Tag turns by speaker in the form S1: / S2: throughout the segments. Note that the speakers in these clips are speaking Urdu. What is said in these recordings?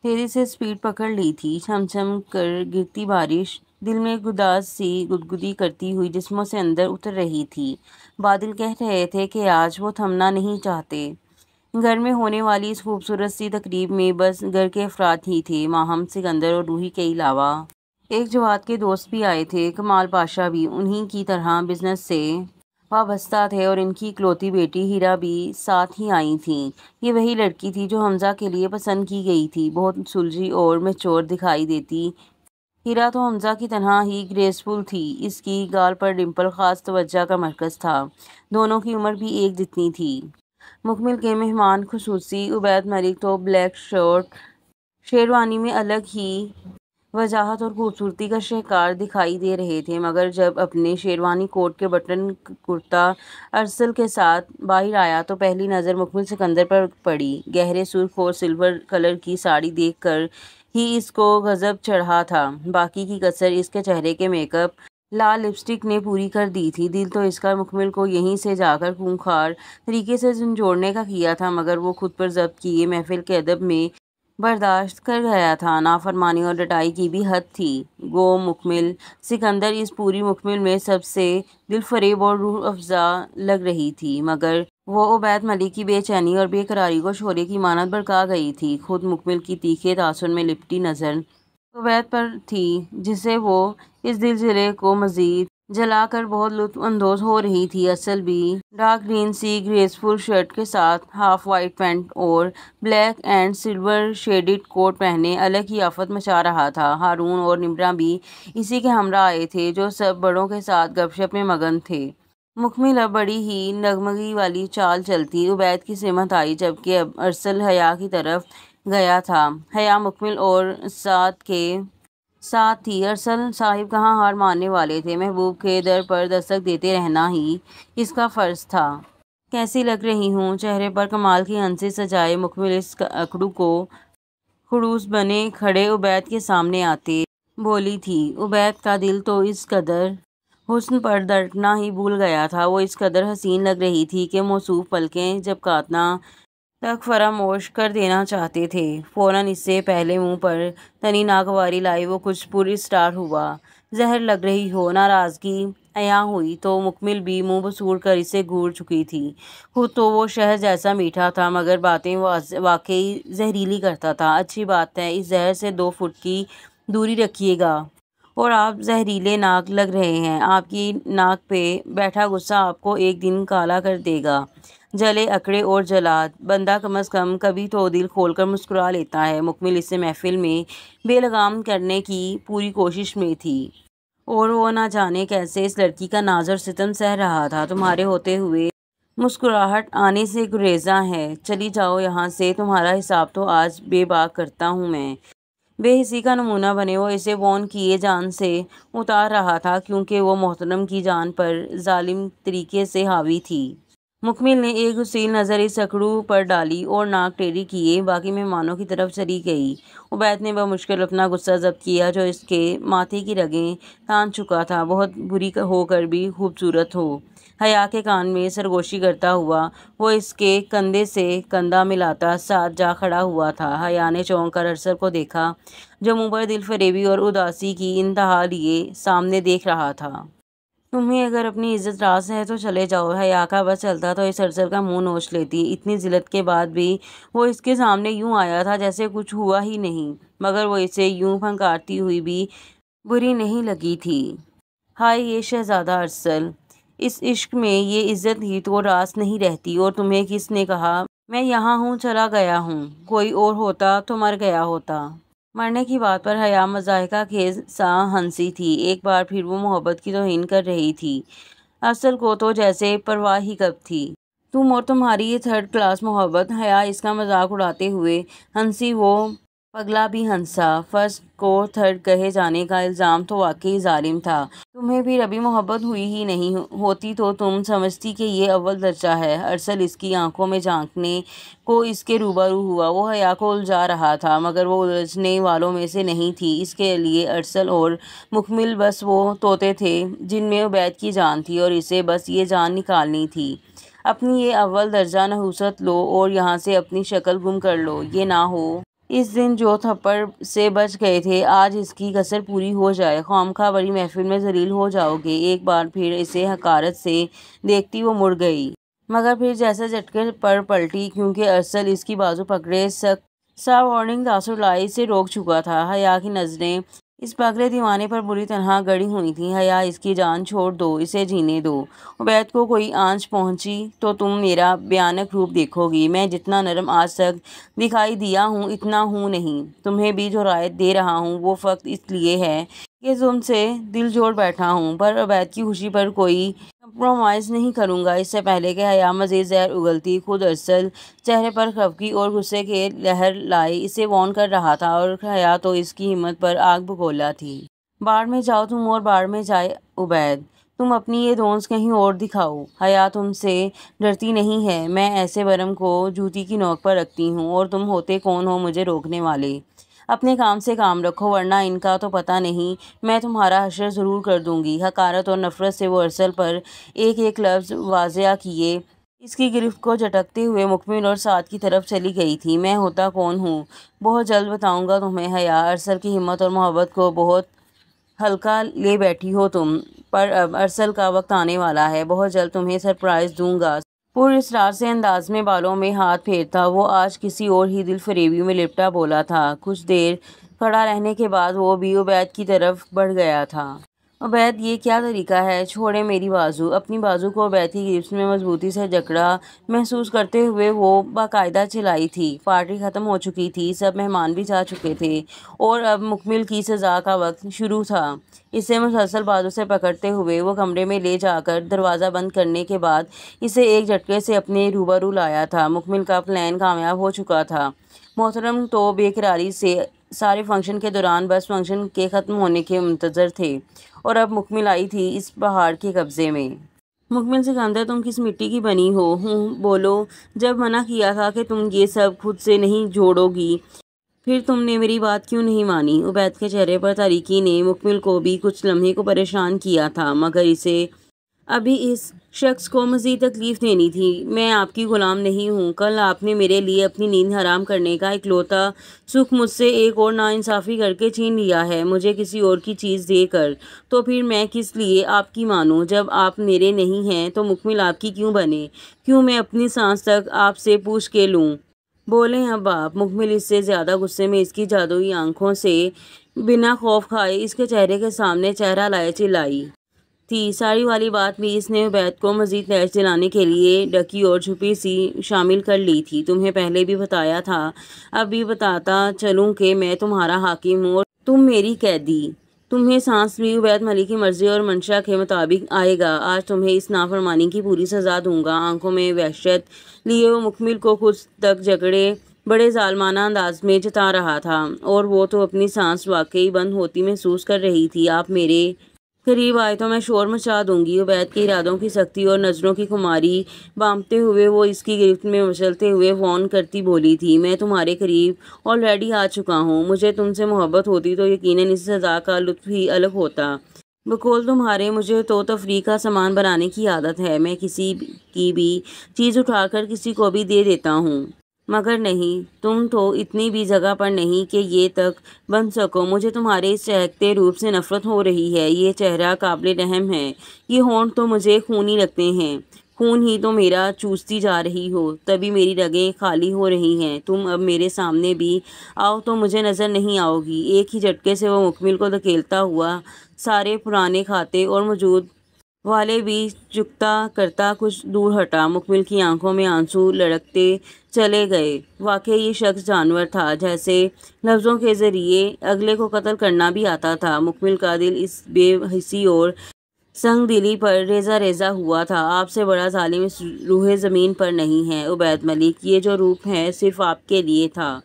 S1: تیزی سے سپیڈ پکڑ لی تھی۔ چھم چھم کر گرتی بارش دل میں گداز سی گدگدی کرتی ہوئی جسموں سے اندر اتر رہی تھی۔ بادل کہہ رہے تھے کہ آج وہ تھمنا نہیں چاہتے۔ گھر میں ہونے والی اس خوبصورت سی تقریب میں بس گھر کے افراد ہی تھے، ماہم، سکندر اور روحی کے علاوہ ایک جواد کے دوست بھی آئے تھے، کمال پاشا بھی انہی کی طرح بزنس سے وابستہ تھے اور ان کی اکلوتی بیٹی ہیرا بھی ساتھ ہی آئی تھیں۔ یہ وہی لڑکی تھی جو حمزہ کے لیے پسند کی گئی تھی، بہت سلجھی اور میچور دکھائی دیتی۔ ہیرا تو حمزہ کی طرح ہی گریسفل تھی، اس کی گال پر ڈمپل خاص توجہ کا مرکز تھا۔ دونوں کی عمر بھی ایک جتنی تھی۔ مکمل کے مہمان خصوصی عبید ملک تو بلیک شرٹ شیروانی میں الگ ہی وجاہت اور خوبصورتی کا شاہکار دکھائی دے رہے تھے، مگر جب اپنے شیروانی کوٹ کے بٹن کرتا ارسل کے ساتھ باہر آیا تو پہلی نظر مکمل سکندر پر پڑی۔ گہرے سرخ اور سلور کلر کی ساڑی دیکھ کر ہی اس کو غضب چڑھا تھا، باقی کی کسر اس کے چہرے کے میک اپ لال لپسٹک نے پوری کر دی تھی۔ دل تو اس کا مکمل کو یہیں سے جا کر خونخوار طریقے سے جھنجھوڑنے کا کیا تھا، مگر وہ خود پر ضبط کیے محفل کے ادب میں برداشت کر گیا تھا۔ نافرمانی اور ڈٹائی کی بھی حد تھی۔ گو مکمل سکندر اس پوری مکمل میں سب سے دلفریب اور روح افزا لگ رہی تھی، مگر وہ عبید ملک کی بے چینی اور بے قراری کو شعلے کی مانند بھڑکا گئی تھی۔ خود مکمل کی تیکھے تاثر میں لپٹی نظر عبید پر تھی، جسے وہ اس زلزلے کو مزید جلا کر بہت لطف اندوز ہو رہی تھی۔ ارسل بھی ڈارک گرین سی گریسفل شرٹ کے ساتھ ہاف وائٹ پینٹ اور بلیک اینڈ سلور شیڈڈ کوٹ پہنے الگ ہی آفت مچا رہا تھا۔ ہارون اور نمرا بھی اسی کے ہمراہ آئے تھے، جو سب بڑوں کے ساتھ گپ شپ میں مگن تھے۔ مکمل اب بڑی ہی نغمگی والی چال چلتی عبید کی سمت آئی، جبکہ اب ارسل حیا کی طرف گیا تھا۔ حیا مکمل اور سعد کے ساتھ تھی۔ ارسل صاحب کہاں ہار ماننے والے تھے، محبوب کے در پر دستک دیتے رہنا ہی اس کا فرض تھا۔ کیسی لگ رہی ہوں؟ چہرے پر کمال کی ہنسی سجائے مکمل اس اکڑو کو خڑوس بنے کھڑے عبید کے سامنے آتے بولی تھی۔ عبید کا دل تو اس قدر حسن پر دھڑکنا ہی بھول گیا تھا، وہ اس قدر حسین لگ رہی تھی کہ موصوف پلکیں جھپکانا تک فراموش کر دینا چاہتے تھے۔ فوراً اس سے پہلے منہ پر تنی ناگواری لائے وہ کچھ پر اسرار ہوا۔ زہر لگ رہی ہو؟ ناراضگی عیاں ہوئی تو مکمل بھی منہ بسوڑ کر اسے گھور چکی تھی۔ خود تو وہ شہد جیسا میٹھا تھا، مگر باتیں واقعی زہریلی کرتا تھا۔ اچھی بات ہے، اس زہر سے 2 فٹ کی دوری رکھیے گا۔ اور آپ زہریلے ناک لگ رہے ہیں، آپ کی ناک پہ بیٹھا غصہ آپ کو ایک دن کالا کر دے گا۔ جلے اکڑے اور جلاد، بندہ کم از کم کبھی تو دل کھول کر مسکرا لیتا ہے۔ مکمل اسے محفل میں بے لگام کرنے کی پوری کوشش میں تھی، اور وہ نہ جانے کیسے اس لڑکی کا ناز اور ستم سہ رہا تھا۔ تمہارے ہوتے ہوئے مسکراہٹ آنے سے گریزاں ہے، چلی جاؤ یہاں سے، تمہارا حساب تو آج بے باک کرتا ہوں میں۔ بے حسی کا نمونہ بنے وہ اسے وارن کیے جان سے اتار رہا تھا، کیونکہ وہ محترم کی جان پر ظالم طریقے سے حاوی تھی۔ مکمل نے ایک غسیل نظر اس اکڑو پر ڈالی اور ناک ٹیڑھی کیے باقی مہمانوں کی طرف چلی گئی۔ عبید نے بمشکل اپنا غصہ ضبط کیا، جو اس کے ماتھے کی رگیں تان چکا تھا۔ بہت بری ہو کر بھی خوبصورت ہو، حیا کے کان میں سرگوشی کرتا ہوا وہ اس کے کندھے سے کندھا ملاتا ساتھ جا کھڑا ہوا تھا۔ حیا نے چونک کر ارسل کو دیکھا، جو منہ پر دل فریبی اور اداسی کی انتہا لیے سامنے دیکھ رہا تھا۔ تمہیں اگر اپنی عزت راز ہے تو چلے جاؤ۔ حیا کا بس چلتا تو اس ارسل کا منہ نوچ لیتی۔ اتنی ذلت کے بعد بھی وہ اس کے سامنے یوں آیا تھا جیسے کچھ ہوا ہی نہیں، مگر وہ اسے یوں پھنکارتی ہوئی بھی بری نہیں لگی تھی۔ ہائے یہ شہزادہ ارسل، اس عشق میں یہ عزت ہی تو راس نہیں رہتی۔ اور تمہیں کس نے کہا میں یہاں ہوں؟ چلا گیا ہوں، کوئی اور ہوتا تو مر گیا ہوتا۔ مرنے کی بات پر حیا مضحکہ خیز سا ہنسی تھی۔ ایک بار پھر وہ محبت کی توہین کر رہی تھی۔ ارسل کو تو جیسے پرواہ ہی کب تھی۔ تم اور تمہاری یہ 3rd کلاس محبت۔ حیا اس کا مذاق اڑاتے ہوئے ہنسی۔ وہ پگلا بھی ہنسا۔ 1st کو 3rd کہے جانے کا الزام تو واقعی ظالم تھا۔ تمہیں پھر ابھی محبت ہوئی ہی نہیں، ہوتی تو تم سمجھتی کہ یہ اول درجہ ہے۔ ارسل اس کی آنکھوں میں جھانکنے کو اس کے روبرو ہوا۔ وہ حیا کو الجھا رہا تھا، مگر وہ الجھنے والوں میں سے نہیں تھی۔ اس کے لیے ارسل اور مکمل بس وہ طوطے تھے جن میں عبید کی جان تھی، اور اسے بس یہ جان نکالنی تھی۔ اپنی یہ اول درجہ نحوست لو اور یہاں سے اپنی شکل گم کر لو۔ یہ نہ ہو اس دن جو تھپڑ سے بچ گئے تھے آج اس کی کسر پوری ہو جائے، خوامخواہ بڑی محفل میں ذلیل ہو جاؤ گے۔ ایک بار پھر اسے حقارت سے دیکھتی وہ مڑ گئی، مگر پھر جیسے جھٹکے پر پلٹی، کیونکہ ارسل اس کی بازو پکڑے سخت سا وارننگ تاثر لائے اسے روک چکا تھا۔ حیا کی نظریں اس پگلے دیوانے پر بری طرح گڑی ہوئی تھیں۔ حیا، اس کی جان چھوڑ دو، اسے جینے دو۔ عبید کو کوئی آنچ پہنچی تو تم میرا بھیانک روپ دیکھو گی۔ میں جتنا نرم آج تک دکھائی دیا ہوں اتنا ہوں نہیں۔ تمہیں بھی جو رعایت دے رہا ہوں وہ فقط اس لیے ہے کہ تم سے دل جوڑ بیٹھا ہوں، پر عبید کی خوشی پر کوئی کمپرومائز نہیں کروں گا۔ اس سے پہلے کہ حیا مزید زہر اگلتی، خود ارسل چہرے پر خفگی اور غصے کی لہر لائے اسے وارن کر رہا تھا، اور حیا تو اس کی ہمت پر آگ بگولا تھی۔ باڑ میں جاؤ تم اور باڑ میں جائے عبید، تم اپنی یہ دونس کہیں اور دکھاؤ۔ حیا تم سے ڈرتی نہیں ہے، میں ایسے برم کو جوتی کی نوک پر رکھتی ہوں، اور تم ہوتے کون ہو مجھے روکنے والے؟ اپنے کام سے کام رکھو، ورنہ ان کا تو پتہ نہیں میں تمہارا حشر ضرور کر دوں گی۔ حقارت اور نفرت سے وہ ارسل پر ایک ایک لفظ واضح کیے اس کی گرفت کو جھٹکتے ہوئے مکمل اور سعد کی طرف چلی گئی تھی۔ میں ہوتا کون ہوں بہت جلد بتاؤں گا تمہیں۔ حیا، ارسل کی ہمت اور محبت کو بہت ہلکا لے بیٹھی ہو تم، پر اب ارسل کا وقت آنے والا ہے، بہت جلد تمہیں سرپرائز دوں گا۔ پر اسرار سے انداز میں بالوں میں ہاتھ پھیرتا وہ آج کسی اور ہی دل فریبی میں لپٹا بولا تھا۔ کچھ دیر کھڑا رہنے کے بعد وہ بھی عبید کی طرف بڑھ گیا تھا۔ عبید، یہ کیا طریقہ ہے؟ چھوڑے میری بازو۔ اپنی بازو کو عبید کی گرفت میں مضبوطی سے جکڑا محسوس کرتے ہوئے وہ باقاعدہ چلائی تھی۔ پارٹی ختم ہو چکی تھی، سب مہمان بھی جا چکے تھے، اور اب مکمل کی سزا کا وقت شروع تھا۔ اسے مسلسل بازو سے پکڑتے ہوئے وہ کمرے میں لے جا کر دروازہ بند کرنے کے بعد اسے ایک جھٹکے سے اپنے روبرو لایا تھا۔ مکمل کا پلان کامیاب ہو چکا تھا۔ محترم تو بے قراری سے سارے فنکشن کے دوران بس فنکشن کے ختم ہونے کے منتظر تھے، اور اب مکمل آئی تھی اس پہاڑ کے قبضے میں۔ مکمل سکندر، تم کس مٹی کی بنی ہو؟ بولو، جب منع کیا تھا کہ تم یہ سب خود سے نہیں جوڑو گی، پھر تم نے میری بات کیوں نہیں مانی؟ عبید کے چہرے پر تاریکی نے مکمل کو بھی کچھ لمحے کو پریشان کیا تھا، مگر اسے ابھی اس شخص کو مزید تکلیف دینی تھی۔ میں آپ کی غلام نہیں ہوں۔ کل آپ نے میرے لیے اپنی نیند حرام کرنے کا اکلوتا سکھ مجھ سے ایک اور ناانصافی کر کے چھین لیا ہے، مجھے کسی اور کی چیز دے کر۔ تو پھر میں کس لیے آپ کی مانوں؟ جب آپ میرے نہیں ہیں تو مکمل آپ کی کیوں بنے؟ کیوں میں اپنی سانس تک آپ سے پوچھ کے لوں؟ بولیں اب آپ۔ مکمل اس سے زیادہ غصے میں اس کی جادوئی آنکھوں سے بنا خوف کھائے اس کے چہرے کے سامنے چہرہ لائے چلائی تھی۔ ساڑی والی بات بھی اس نے عبید کو مزید تحش دلانے کے لیے ڈکی اور چھپی سی شامل کر لی تھی۔ تمہیں پہلے بھی بتایا تھا، اب بھی بتاتا چلوں کہ میں تمہارا حاکم ہوں اور تم میری قیدی۔ تمہیں سانس بھی عبید ملک کی مرضی اور منشا کے مطابق آئے گا۔ آج تمہیں اس نافرمانی کی پوری سزا دوں گا۔ آنکھوں میں وحشت لیے وہ مکمل کو خود تک جکڑے بڑے ظالمانہ انداز میں جتا رہا تھا، اور وہ تو اپنی سانس واقعی بند ہوتی محسوس کر رہی تھی۔ آپ میرے قریب آئے تو میں شور مچا دوں گی۔ عبید کے ارادوں کی سختی اور نظروں کی خماری بانپتے ہوئے وہ اس کی گرفت میں مچلتے ہوئے وارن کرتی بولی تھی، میں تمہارے قریب آلریڈی آ چکا ہوں۔ مجھے تم سے محبت ہوتی تو یقیناً اس سزا کا لطف ہی الگ ہوتا۔ بقول تمہارے، مجھے تو تفریح کا سامان بنانے کی عادت ہے، میں کسی کی بھی چیز اٹھا کر کسی کو بھی دے دیتا ہوں، مگر نہیں، تم تو اتنی بھی جگہ پر نہیں کہ یہ تک بن سکو۔ مجھے تمہارے اس چہکتے روپ سے نفرت ہو رہی ہے۔ یہ چہرہ قابل رحم ہے، یہ ہونٹ تو مجھے خونی لگتے ہیں، خون ہی تو میرا چوستی جا رہی ہو، تبھی میری رگیں خالی ہو رہی ہیں۔ تم اب میرے سامنے بھی آؤ تو مجھے نظر نہیں آؤ گی۔ ایک ہی جھٹکے سے وہ مکمل کو دھکیلتا ہوا سارے پرانے کھاتے اور موجود والے بھی چکتا کرتا کچھ دور ہٹا۔ مکمل کی آنکھوں میں آنسو لڑکتے چلے گئے۔ واقعی یہ شخص جانور تھا، جیسے لفظوں کے ذریعے اگلے کو قتل کرنا بھی آتا تھا۔ مکمل کا دل اس بے حسی اور سنگ دلی پر ریزہ ریزہ ہوا تھا۔ آپ سے بڑا ظالم اس روئے زمین پر نہیں ہے عبید ملک۔ یہ جو روپ ہے صرف آپ کے لیے تھا۔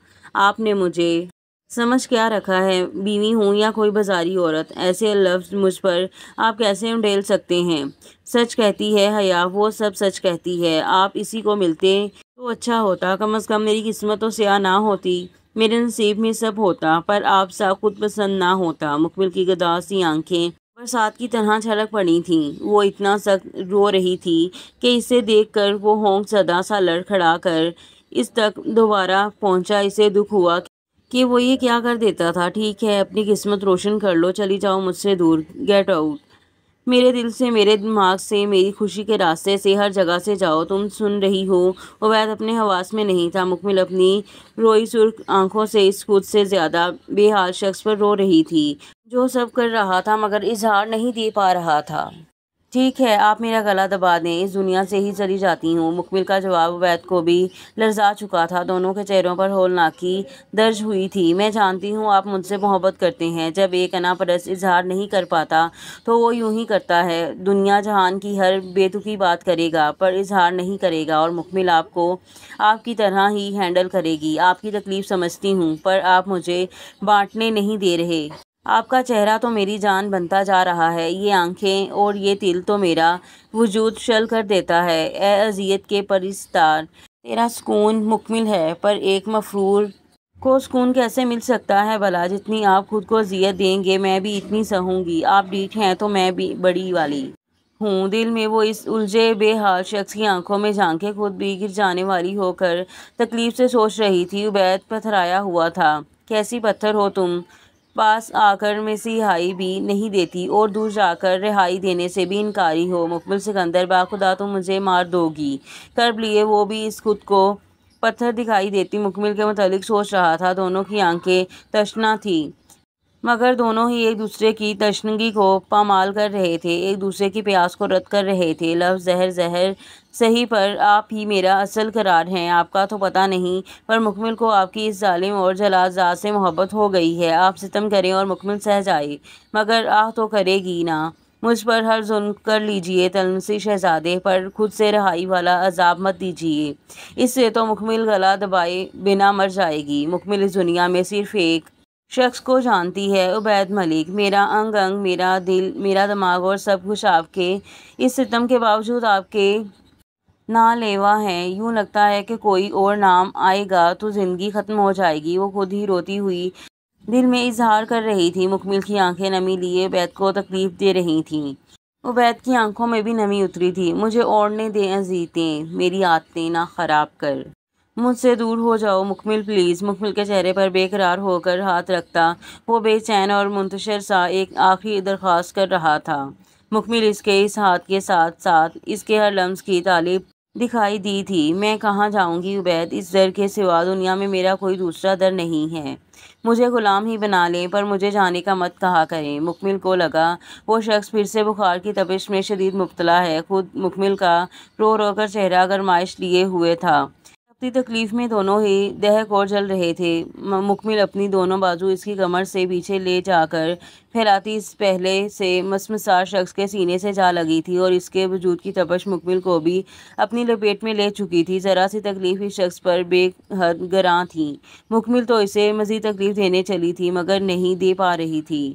S1: آپ نے مجھے سمجھ کیا رکھا ہے؟ بیوی ہوں یا کوئی بازاری عورت؟ ایسے لفظ مجھ پر آپ کیسے انڈیل سکتے ہیں؟ سچ کہتی ہے حیا، وہ سب سچ کہتی ہے۔ آپ اسی کو ملتے تو اچھا ہوتا، کم از کم میری قسمت تو سیاہ نہ ہوتی، میرے نصیب میں سب ہوتا، پر آپ سا خود پسند نہ ہوتا۔ مکمل کی گداز سی آنکھیں برسات کی طرح چھلک پڑی تھیں۔ وہ اتنا سخت رو رہی تھی کہ اسے دیکھ کر وہ ہونک زدہ سا لڑکھڑا کر اس تک دوبارہ پہنچا۔ اسے دکھ ہوا کہ وہ یہ کیا کر دیتا تھا۔ ٹھیک ہے، اپنی قسمت روشن کر لو، چلی جاؤ مجھ سے دور، گیٹ آؤٹ، میرے دل سے، میرے دماغ سے، میری خوشی کے راستے سے، ہر جگہ سے جاؤ۔ تم سن رہی ہو؟ عبید اپنے حواس میں نہیں تھا۔ مکمل اپنی روئی سرخ آنکھوں سے اس خود سے زیادہ بے حال شخص پر رو رہی تھی جو سب کر رہا تھا مگر اظہار نہیں دے پا رہا تھا۔ ٹھیک ہے، آپ میرا گلا دبا دیں، اس دنیا سے ہی چلی جاتی ہوں۔ مکمل کا جواب عبید کو بھی لرزا چکا تھا۔ دونوں کے چہروں پر ہولناکی درج ہوئی تھی۔ میں جانتی ہوں آپ مجھ سے محبت کرتے ہیں۔ جب ایک انا پرست اظہار نہیں کر پاتا تو وہ یوں ہی کرتا ہے، دنیا جہان کی ہر بے تکی بات کرے گا پر اظہار نہیں کرے گا، اور مکمل آپ کو آپ کی طرح ہی ہینڈل کرے گی۔ آپ کی تکلیف سمجھتی ہوں پر آپ مجھے بانٹنے نہیں دے رہے۔ آپ کا چہرہ تو میری جان بنتا جا رہا ہے، یہ آنکھیں اور یہ دل تو میرا وجود شل کر دیتا ہے۔ اے اذیت کے پرستار، تیرا سکون مکمل ہے پر ایک مفرور کو سکون کیسے مل سکتا ہے بھلا؟ جتنی آپ خود کو اذیت دیں گے میں بھی اتنی سہوں گی۔ آپ ڈھیٹ ہیں تو میں بھی بڑی والی ہوں۔ دل میں وہ اس الجھے بے حال شخص کی آنکھوں میں جھانکے خود بھی گر جانے والی ہو کر تکلیف سے سوچ رہی تھی۔ عبید پتھرایا ہوا تھا۔ کیسی پتھر ہو تم، پاس آ کر مسیحائی بھی نہیں دیتی اور دور جا کر رہائی دینے سے بھی انکاری ہو۔ مکمل سکندر، باخدا تم مجھے مار دو گی۔ کرب لیے وہ بھی اس خود کو پتھر دکھائی دیتی مکمل کے متعلق سوچ رہا تھا۔ دونوں کی آنکھیں تشنہ تھیں مگر دونوں ہی ایک دوسرے کی تشنگی کو پامال کر رہے تھے، ایک دوسرے کی پیاس کو رد کر رہے تھے۔ لفظ زہر زہر سہی پر آپ ہی میرا اصل قرار ہیں۔ آپ کا تو پتہ نہیں پر مکمل کو آپ کی اس ظالم اور جلاد ذات سے محبت ہو گئی ہے۔ آپ ستم کریں اور مکمل سہ جائے مگر آہ تو کرے گی نا۔ مجھ پر ہر ظلم کر لیجئے طلسمی شہزادے، پر خود سے رہائی والا عذاب مت دیجئے، اس سے تو مکمل گلا دبائے بنا مر جائے گی۔ مکمل اس دنیا میں صرف ایک شخص کو جانتی ہے، عبید ملک۔ میرا انگ انگ، میرا دل، میرا دماغ اور سب کچھ آپ کے اس ستم کے باوجود آپ کے نالیوا ہے۔ یوں لگتا ہے کہ کوئی اور نام آئے گا تو زندگی ختم ہو جائے گی۔ وہ خود ہی روتی ہوئی دل میں اظہار کر رہی تھی۔ مکمل کی آنکھیں نمی لیے عبید کو تکلیف دے رہی تھیں۔ عبید کی آنکھوں میں بھی نمی اتری تھی۔ مجھے اوڑھنے دیں اذیتیں، میری عادتیں نہ خراب کر، مجھ سے دور ہو جاؤ مکمل پلیز۔ مکمل کے چہرے پر بے قرار ہو کر ہاتھ رکھتا وہ بے چین اور منتشر سا ایک آخری درخواست کر رہا تھا۔ مکمل اس کے اس ہاتھ کے ساتھ ساتھ اس کے ہر لمس کی طالب دکھائی دی تھی۔ میں کہاں جاؤں گی عبید، اس در کے سوا دنیا میں میرا کوئی دوسرا در نہیں ہے۔ مجھے غلام ہی بنا لیں پر مجھے جانے کا مت کہا کریں۔ مکمل کو لگا وہ شخص پھر سے بخار کی تپش میں شدید مبتلا ہے۔ خود مکمل کا رو رو کر چہرہ گرمائش لیے ہوئے تھا۔ اپنی تکلیف میں دونوں ہی دہک اور جل رہے تھے۔ مکمل اپنی دونوں بازو اس کی کمر سے پیچھے لے جا کر پھیلاتی اس پہلے سے مسمسار شخص کے سینے سے جا لگی تھی اور اس کے وجود کی تپش مکمل کو بھی اپنی لپیٹ میں لے چکی تھی۔ ذرا سی تکلیف اس شخص پر بے حد گراں تھی۔ مکمل تو اسے مزید تکلیف دینے چلی تھی مگر نہیں دے پا رہی تھی۔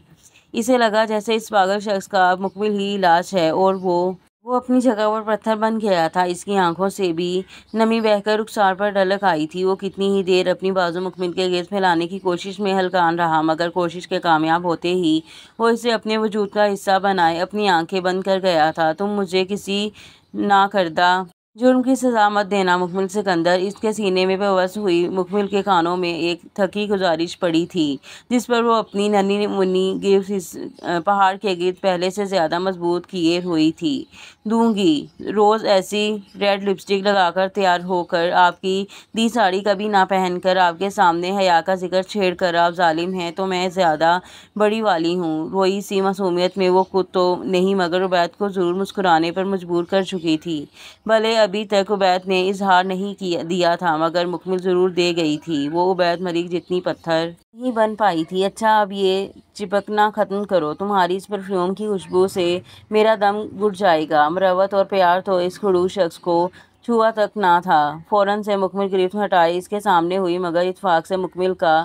S1: اسے لگا جیسے اس پاگل شخص کا اب مکمل ہی علاج ہے اور وہ اپنی جگہ پر پتھر بن گیا تھا۔ اس کی آنکھوں سے بھی نمی بہہ کر رخسار پر ڈلک آئی تھی۔ وہ کتنی ہی دیر اپنی بازو مکمل کے گرد پھیلانے کی کوشش میں ہلکان رہا مگر کوشش کے کامیاب ہوتے ہی وہ اسے اپنے وجود کا حصہ بنائے اپنی آنکھیں بند کر گیا تھا۔ تم مجھے کسی ناکردہ جرم کی سزا مت دینا مکمل سکندر۔ اس کے سینے میں پیوست ہوئی مکمل کے کانوں میں ایک تھکی گزارش پڑی تھی جس پر وہ اپنی ننھی منھی گرفت اس پہاڑ کے گرد پہلے سے زیادہ مضبوط کیے ہوئی تھی۔ دوں گی روز ایسی ریڈ لپسٹک لگا کر تیار ہو کر، آپ کی دی ساڑی کبھی نہ پہن کر، آپ کے سامنے حیا کا ذکر چھیڑ کر۔ آپ ظالم ہیں تو میں زیادہ بڑی والی ہوں۔ روئی سی معصومیت میں وہ خود تو نہیں مگر عبید کو ضرور مسکرانے پر مجبور کر چکی تھی۔ بھلے ابھی تک عبید نے اظہار نہیں دیا تھا مگر مکمل ضرور دے گئی تھی۔ وہ عبید ملک جتنی پتھر نہیں بن پائی تھی۔ اچھا اب یہ چپکنا ختم کرو، تمہاری اس پرفیوم کی خوشبو سے میرا دم گھٹ جائے گا۔ مروت اور پیار تو اس خڑوس شخص کو چھوا تک نہ تھا۔ فوراً سے مکمل گرفت ہٹائے اس کے سامنے ہوئی مگر اتفاق سے مکمل کا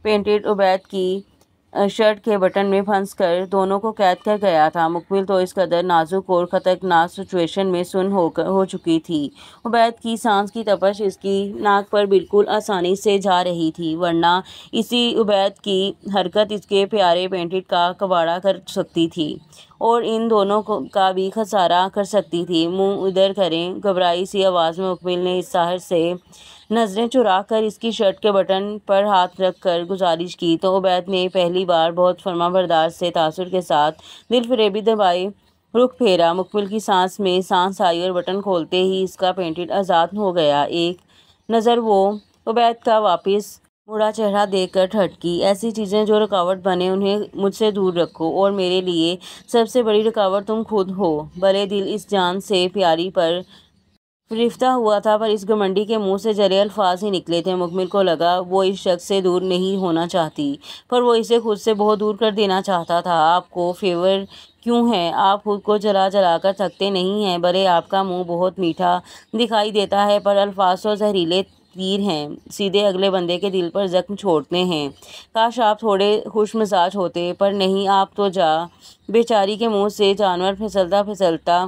S1: پینٹڈ عبید کی شرٹ کے بٹن میں پھنس کر دونوں کو قید کر گیا تھا۔ مکمل تو اس قدر نازک اور خطرناک سچویشن میں سن ہو چکی تھی۔ عبید کی سانس کی تپش اس کی ناک پر بالکل آسانی سے جا رہی تھی ورنہ اسی عبید کی حرکت اس کے پیارے پینٹڈ کا کباڑہ کر سکتی تھی اور ان دونوں کا بھی خسارہ کر سکتی تھی۔ منہ ادھر کریں، گھبرائی سی آواز میں مکمل نے اس ساحر سے نظریں چرا کر اس کی شرٹ کے بٹن پر ہاتھ رکھ کر گزارش کی تو عبید نے پہلی بار بہت فرمانبردار سے تاثر کے ساتھ دل فریبی دبائی رخ پھیرا۔ مکمل کی سانس میں سانس آئی اور بٹن کھولتے ہی اس کا پینٹڈ آزاد ہو گیا۔ ایک نظر وہ عبید کا واپس مڑا چہرہ دیکھ کر ٹھٹکی۔ ایسی چیزیں جو رکاوٹ بنے انہیں مجھ سے دور رکھو، اور میرے لیے سب سے بڑی رکاوٹ تم خود ہو۔ بھلے دل اس جان سے پیاری پر فریفتہ ہوا تھا، پر اس گھمنڈی کے منہ سے جلے الفاظ ہی نکلے تھے۔ مکمل کو لگا وہ اس شخص سے دور نہیں ہونا چاہتی، پر وہ اسے خود سے بہت دور کر دینا چاہتا تھا۔ آپ کو فیور کیوں ہے؟ آپ خود کو جلا جلا کر تھکتے نہیں ہیں؟ بھلے آپ کا منہ بہت میٹھا دکھائی دیتا ہے، پر الفاظ تو زہریلے تیر ہیں، سیدھے اگلے بندے کے دل پر زخم چھوڑتے ہیں۔ کاش آپ تھوڑے خوش مزاج ہوتے، پر نہیں، آپ تو بیچاری کے منہ سے جانور پھسلتا پھسلتا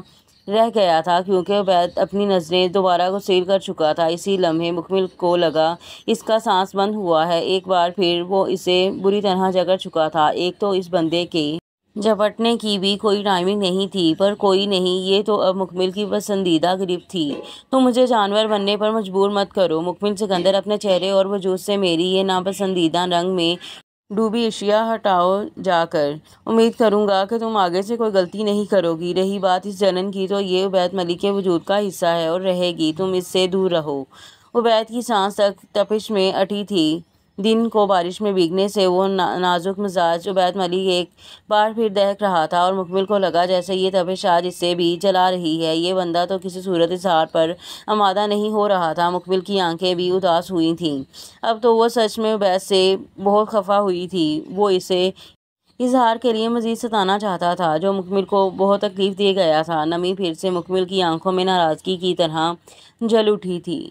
S1: رہ گیا تھا، کیونکہ عبید اپنی نظریں دوبارہ گسیل کر چکا تھا۔ اسی لمحے مکمل کو لگا اس کا سانس بند ہوا ہے۔ ایک بار پھر وہ اسے بری طرح جکڑ چکا تھا۔ ایک تو اس بندے کے جھپٹنے کی بھی کوئی ٹائمنگ نہیں تھی، پر کوئی نہیں، یہ تو اب مکمل کی پسندیدہ گرفت تھی۔ تم مجھے جانور بننے پر مجبور مت کرو مکمل سکندر، اپنے چہرے اور وجود سے میری یہ ناپسندیدہ رنگ میں ڈوبی اشیا ہٹاؤ جا کر۔ امید کروں گا کہ تم آگے سے کوئی غلطی نہیں کرو گی۔ رہی بات اس جنن کی، تو یہ عبید ملک کے وجود کا حصہ ہے اور رہے گی۔ تم اس سے دور رہو۔ عبید کی سانس تپش میں اٹھی تھی۔ دن کو بارش میں بھیگنے سے وہ نازک مزاج عبید ملک ایک بار پھر دہک رہا تھا، اور مکمل کو لگا جیسے یہ تپش آج اسے بھی جلا رہی ہے۔ یہ بندہ تو کسی صورت اظہار پر آمادہ نہیں ہو رہا تھا۔ مکمل کی آنکھیں بھی اداس ہوئی تھیں۔ اب تو وہ سچ میں عبید سے بہت خفا ہوئی تھی۔ وہ اسے اظہار کے لیے مزید ستانا چاہتا تھا، جو مکمل کو بہت تکلیف دے گیا تھا۔ نمی پھر سے مکمل کی آنکھوں میں ناراضگی کی طرح جل اٹھی تھی۔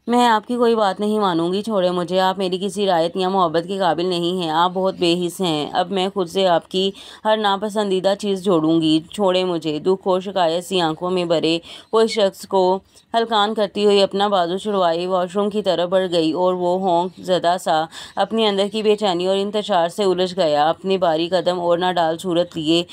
S1: میں آپ کی کوئی بات نہیں مانوں گی، چھوڑیں مجھے۔ آپ میری کسی رعایت یا محبت کے قابل نہیں ہیں۔ آپ بہت بے حس ہیں۔ اب میں خود سے آپ کی ہر ناپسندیدہ چیز جوڑوں گی، چھوڑیں مجھے۔ دکھ اور شکایت سی آنکھوں میں بھرے وہ اس شخص کو ہلکان کرتی ہوئی اپنا بازو چھڑوائے واش روم کی طرف بڑھ گئی، اور وہ ہونک زدہ سا اپنے اندر کی بے چینی اور انتشار سے الجھ گیا۔ اپنے باری قدم اور ناڈال صورت لیے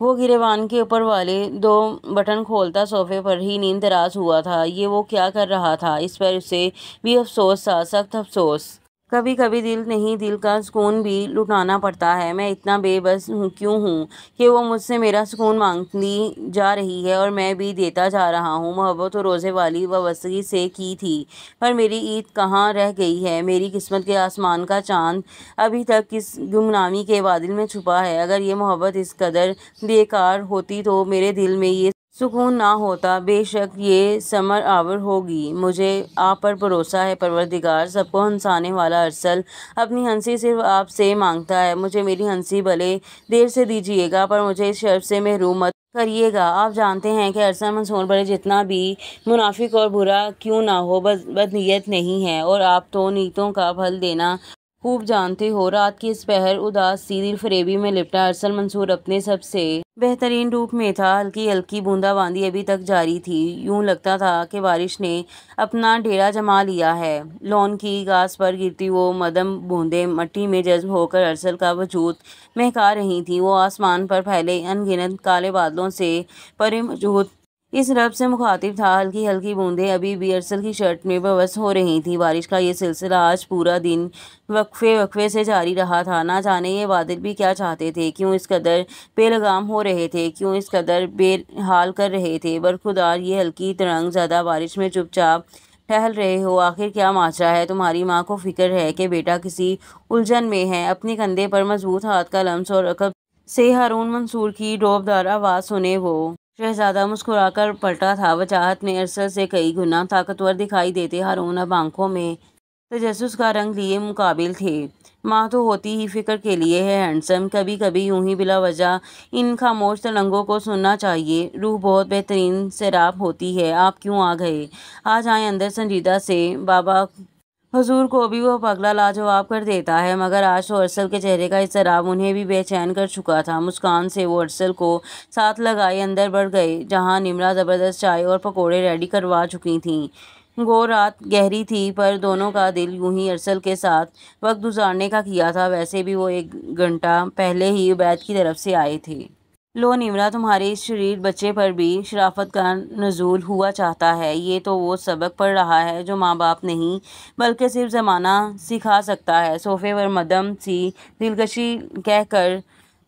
S1: وہ گریبان کے اوپر والے 2 بٹن کھولتا صوفے پر ہی نیند دراز ہوا تھا۔ یہ وہ کیا کر رہا تھا، اس پر اسے بھی افسوس تھا، سخت افسوس۔ کبھی کبھی دل نہیں، دل کا سکون بھی لٹانا پڑتا ہے۔ میں اتنا بے بس کیوں ہوں کہ وہ مجھ سے میرا سکون مانگتی جا رہی ہے، اور میں بھی دیتا جا رہا ہوں۔ محبت و روزے والی وابستگی سے کی تھی، پر میری عید کہاں رہ گئی ہے؟ میری قسمت کے آسمان کا چاند ابھی تک کس گمنامی کے بادل میں چھپا ہے؟ اگر یہ محبت اس قدر بیکار ہوتی تو میرے دل میں یہ سکون نہ ہوتا۔ بے شک یہ ثمر آور ہوگی۔ مجھے آپ پر بھروسہ ہے پروردگار، سب کو ہنسانے والا ارسل اپنی ہنسی صرف آپ سے مانگتا ہے۔ مجھے میری ہنسی بھلے دیر سے دیجیے گا، پر مجھے اس شرف سے محروم مت کریے گا۔ آپ جانتے ہیں کہ ارسل منصور بھلے جتنا بھی منافق اور برا کیوں نہ ہو، بدنیت نہیں ہے، اور آپ تو نیتوں کا پھل دینا خوب جانتے ہو۔ رات کی اس پہر اداس سی دل فریبی میں لپٹا ارسل منصور اپنے سب سے بہترین روپ میں تھا۔ ہلکی ہلکی بوندا باندی ابھی تک جاری تھی۔ یوں لگتا تھا کہ بارش نے اپنا ڈیرا جما لیا ہے۔ لون کی گھاس پر گرتی وہ مدھم بوندیں مٹی میں جذب ہو کر ارسل کا وجود مہکا رہی تھیں۔ وہ آسمان پر پھیلے ان گنت کالے بادلوں سے پرے موجود اس رب سے مخاطب تھا۔ ہلکی ہلکی بوندیں ابھی بھی ارسل کی شرٹ میں بوس ہو رہی تھیں۔ بارش کا یہ سلسلہ آج پورا دن وقفے وقفے سے جاری رہا تھا۔ نہ جانے یہ بادل بھی کیا چاہتے تھے، کیوں اس قدر بے لگام ہو رہے تھے، کیوں اس قدر بے حال کر رہے تھے۔ برخودار یہ ہلکی ترنگ زدہ بارش میں چپ چاپ ٹہل رہے ہو، آخر کیا ماجرا ہے؟ تمہاری ماں کو فکر ہے کہ بیٹا کسی الجھن میں ہے؟ اپنے کندھے پر مضبوط ہاتھ کا لمس اور عقب سے ہارون منصور کی ڈوبدار آواز سنے وہ شہزادہ مسکرا کر پلٹا تھا۔ وجاہت میں ارسل سے کئی گنا طاقتور دکھائی دیتے ہارون اب آنکھوں میں تجسس کا رنگ لیے مقابل تھے۔ ماں تو ہوتی ہی فکر کے لیے ہے ہینڈسم۔ کبھی کبھی یوں ہی بلا وجہ ان خاموش ترنگوں کو سننا چاہیے۔ روح بہت بہترین سیراب ہوتی ہے۔ آپ کیوں آ گئے؟ آ جائیں اندر سنجیدہ سے بابا حضور کو بھی وہ پگلا لاجواب کر دیتا ہے، مگر آج تو ارسل کے چہرے کا اضطراب انہیں بھی بے چین کر چکا تھا۔ مسکان سے وہ ارسل کو ساتھ لگائے اندر بڑھ گئے، جہاں نمرا زبردست چائے اور پکوڑے ریڈی کروا چکی تھیں۔ گو رات گہری تھی، پر دونوں کا دل یوں ہی ارسل کے ساتھ وقت گزارنے کا کیا تھا۔ ویسے بھی وہ 1 گھنٹہ پہلے ہی عبید کی طرف سے آئے تھے۔ لو نمرا، تمہارے اس شریر بچے پر بھی شرافت کا نزول ہوا چاہتا ہے۔ یہ تو وہ سبق پڑھ رہا ہے جو ماں باپ نہیں بلکہ صرف زمانہ سکھا سکتا ہے۔ صوفے پر مدھم سی دلکشی کہہ کر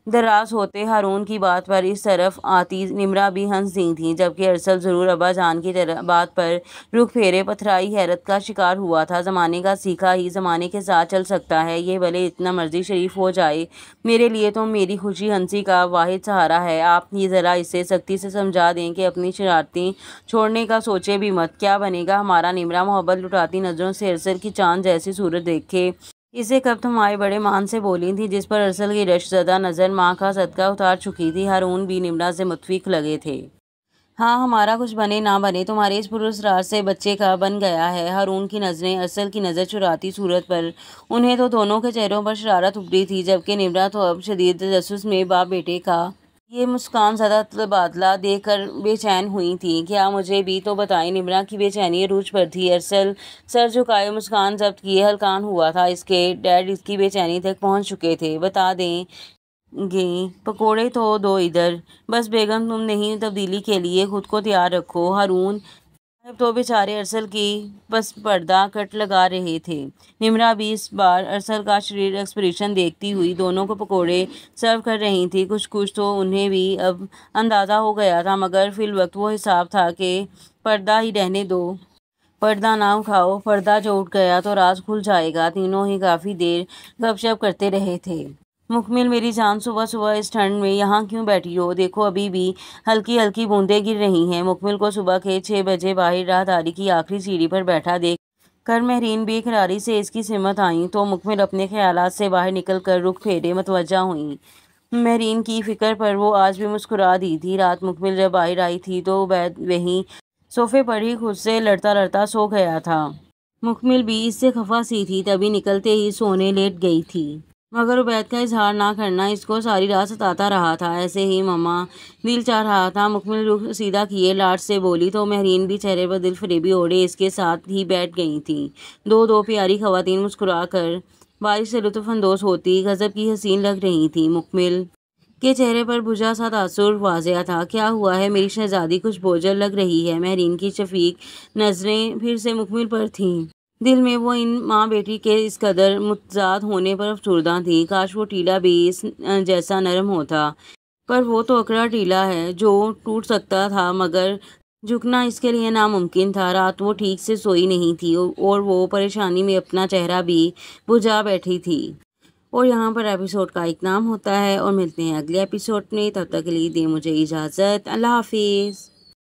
S1: دراز ہوتے ہارون کی بات پر اس طرف آتی نمرا بھی ہنس دی تھی، جبکہ ارسل ضرور ابا جان کی بات پر رخ پھیرے پتھرائی حیرت کا شکار ہوا تھا۔ زمانے کا سیکھا ہی زمانے کے ساتھ چل سکتا ہے، یہ بھلے اتنا مرضی شریف ہو جائے، میرے لیے تو میری خوشی ہنسی کا واحد سہارا ہے۔ آپ ہی ذرا اسے سختی سے سمجھا دیں کہ اپنی شرارتیں چھوڑنے کا سوچے بھی مت۔ کیا بنے گا ہمارا نمرا محبت لٹاتی نظروں سے ارسل کی چاند جیسی صورت دیکھے۔ اسے کب تمہارے بڑے مان سے بولی تھی، جس پر ارسل کی رشک زدہ نظر ماں کا صدقہ اتار چکی تھی۔ ہارون بھی نمرا سے متفق لگے تھے۔ ہاں، ہمارا کچھ بنے نہ بنے، تمہارے اس پراسرار سے بچے کا بن گیا ہے۔ ہارون کی نظریں ارسل کی نظر چراتی صورت پر انہیں تو دونوں کے چہروں پر شرارت ابھری تھی، جبکہ نمرا تو اب شدید تجسس میں باپ بیٹے کا یہ مسکان زدہ تبادلہ دیکھ کر بے چین ہوئی تھی۔ کیا مجھے بھی تو بتائیں۔ نمرا کی بے چینی عروج پر تھی۔ ارسل سر جھکائے مسکان ضبط کیے ہلکان ہوا تھا۔ اس کے ڈیڈ اس کی بے چینی تک پہنچ چکے تھے۔ بتا دیں گے پکوڑے تو دو ادھر، بس بیگم تم نہیں تبدیلی کے لیے خود کو تیار رکھو۔ ہارون صاحب تو بیچارے ارسل کی پس پردہ کٹ لگا رہے تھے۔ نمرا بھی اس بار ارسل کا شریر ایکسپریشن دیکھتی ہوئی دونوں کو پکوڑے سرو کر رہی تھی۔ کچھ تو انہیں بھی اب اندازہ ہو گیا تھا، مگر فی الوقت وہ حساب تھا کہ پردہ ہی رہنے دو، پردہ نہ اٹھاؤ، پردہ جو اٹھ گیا تو راز کھل جائے گا۔ تینوں ہی کافی دیر گپ شپ کرتے رہے تھے۔ مکمل میری جان، صبح صبح اس ٹھنڈ میں یہاں کیوں بیٹھی ہو؟ دیکھو ابھی بھی ہلکی ہلکی بوندیں گر رہی ہیں۔ مکمل کو صبح کے 6 بجے باہر راہداری کی آخری سیڑھی پر بیٹھا دیکھ کر مہرین بے قراری سے اس کی سمت آئیں تو مکمل اپنے خیالات سے باہر نکل کر رخ پھیرے متوجہ ہوئیں۔ مہرین کی فکر پر وہ آج بھی مسکرا دی تھی۔ رات مکمل جب باہر آئی تھی تو عبید وہیں صوفے پر ہی خود سے لڑتا لڑتا سو گیا تھا۔ مکمل بھی اس سے خفا سی تھی، تبھی نکلتے ہی سونے لیٹ گئی تھی، مگر عبید کا اظہار نہ کرنا اس کو ساری رات ستاتا رہا تھا۔ ایسے ہی مما دل چاہ رہا تھا۔ مکمل رخ سیدھا کیے لاڈ سے بولی تو مہرین بھی چہرے پر دل فریبی اوڑھے اس کے ساتھ ہی بیٹھ گئی تھیں۔ دو پیاری خواتین مسکرا کر بارش سے لطف اندوز ہوتی غضب کی حسین لگ رہی تھیں۔ مکمل کے چہرے پر بجھا سا تاثر واضح تھا۔ کیا ہوا ہے میری شہزادی، کچھ بوجھل لگ رہی ہے؟ مہرین کی شفیق نظریں پھر سے مکمل پر تھیں۔ دل میں وہ ان ماں بیٹی کے اس قدر متضاد ہونے پر افسردہ تھی۔ کاش وہ ٹیلا بھی اس جیسا نرم ہوتا، پر وہ تو اکڑا ٹیلا ہے جو ٹوٹ سکتا تھا مگر جھکنا اس کے لیے ناممکن تھا۔ رات وہ ٹھیک سے سوئی نہیں تھی اور وہ پریشانی میں اپنا چہرہ بھی بجھا بیٹھی تھی۔ اور یہاں پر ایپیسوڈ کا اختتام ہوتا ہے اور ملتے ہیں اگلے ایپیسوڈ میں۔ تب تک کے لیے دیں مجھے اجازت۔ اللہ حافظ۔